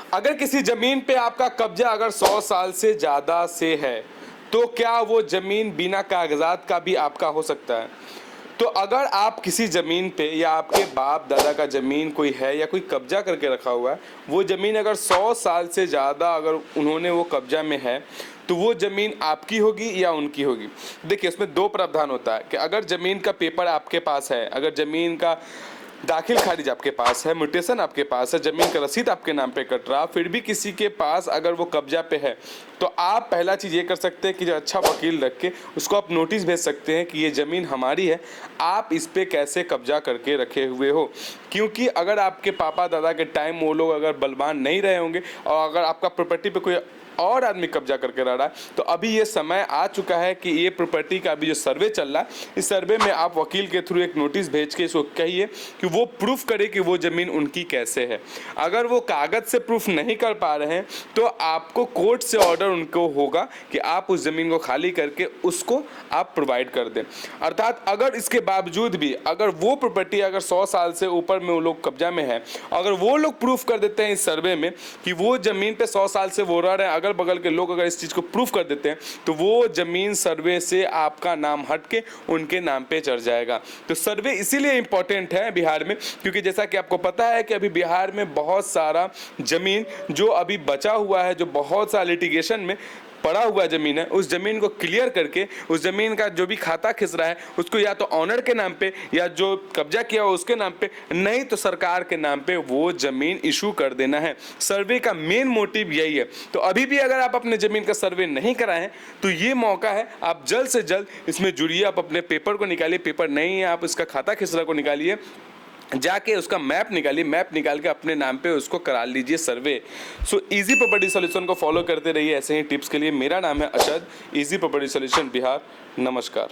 अगर किसी जमीन पे आपका कब्जा अगर 100 साल से ज़्यादा से है तो क्या वो जमीन बिना कागजात का भी आपका हो सकता है? तो अगर आप किसी ज़मीन पे या आपके बाप दादा का ज़मीन कोई है या कोई कब्जा करके रखा हुआ है, वो ज़मीन अगर 100 साल से ज़्यादा अगर उन्होंने वो कब्जा में है तो वो ज़मीन आपकी होगी या उनकी होगी? देखिए, उसमें दो प्रावधान होता है कि अगर ज़मीन का पेपर आपके पास है, अगर ज़मीन का दाखिल खारिज आपके पास है, म्यूटेशन आपके पास है, ज़मीन का रसीद आपके नाम पे कट रहा, फिर भी किसी के पास अगर वो कब्जा पे है तो आप पहला चीज़ ये कर सकते हैं कि जो अच्छा वकील रख के उसको आप नोटिस भेज सकते हैं कि ये ज़मीन हमारी है, आप इस पे कैसे कब्जा करके रखे हुए हो। क्योंकि अगर आपके पापा दादा के टाइम वो लोग अगर बलवान नहीं रहे होंगे और अगर आपका प्रॉपर्टी पे कोई और आदमी कब्जा करके रह रहा है तो अभी ये समय आ चुका है कि ये प्रॉपर्टी का अभी जो सर्वे चल रहा है, इस सर्वे में आप वकील के थ्रू एक नोटिस भेज के इसको कहिए कि वो प्रूफ करे कि वो ज़मीन उनकी कैसे है। अगर वो कागज़ से प्रूफ नहीं कर पा रहे हैं तो आपको कोर्ट से ऑर्डर उनको होगा कि आप उस ज़मीन को खाली करके उसको आप प्रोवाइड कर दें। अर्थात अगर इसके बावजूद भी अगर वो प्रॉपर्टी अगर 100 साल से ऊपर में वो लोग कब्जा में है, अगर वो लोग प्रूफ कर देते हैं इस सर्वे में कि वो ज़मीन पे 100 साल से वो रह रहे हैं, अगल बगल के लोग अगर इस चीज़ को प्रूफ कर देते हैं तो वो ज़मीन सर्वे से आपका नाम हट के उनके नाम पे चढ़ जाएगा। तो सर्वे इसीलिए इंपॉर्टेंट है बिहार में, क्योंकि जैसा कि आपको पता है कि अभी बिहार में बहुत सारा ज़मीन जो अभी बचा हुआ है, जो बहुत सारा लिटिगेशन में पड़ा हुआ ज़मीन है, उस ज़मीन को क्लियर करके उस ज़मीन का जो भी खाता खिस रहा है उसको या तो ऑनर के नाम पे या जो कब्जा किया हो उसके नाम पे, नहीं तो सरकार के नाम पे वो ज़मीन इशू कर देना है। सर्वे का मेन मोटिव यही है। तो अभी भी अगर आप अपने ज़मीन का सर्वे नहीं कराए हैं तो ये मौका है, आप जल्द से जल्द इसमें जुड़िए। आप अपने पेपर को निकालिए, पेपर नहीं है आप इसका खाता खिसरा को निकालिए, जाके उसका मैप निकालिए, मैप निकाल के अपने नाम पे उसको करा लीजिए सर्वे। सो इजी प्रॉपर्टी सॉल्यूशन को फॉलो करते रहिए ऐसे ही टिप्स के लिए। मेरा नाम है अशद, इजी प्रॉपर्टी सॉल्यूशन बिहार। नमस्कार।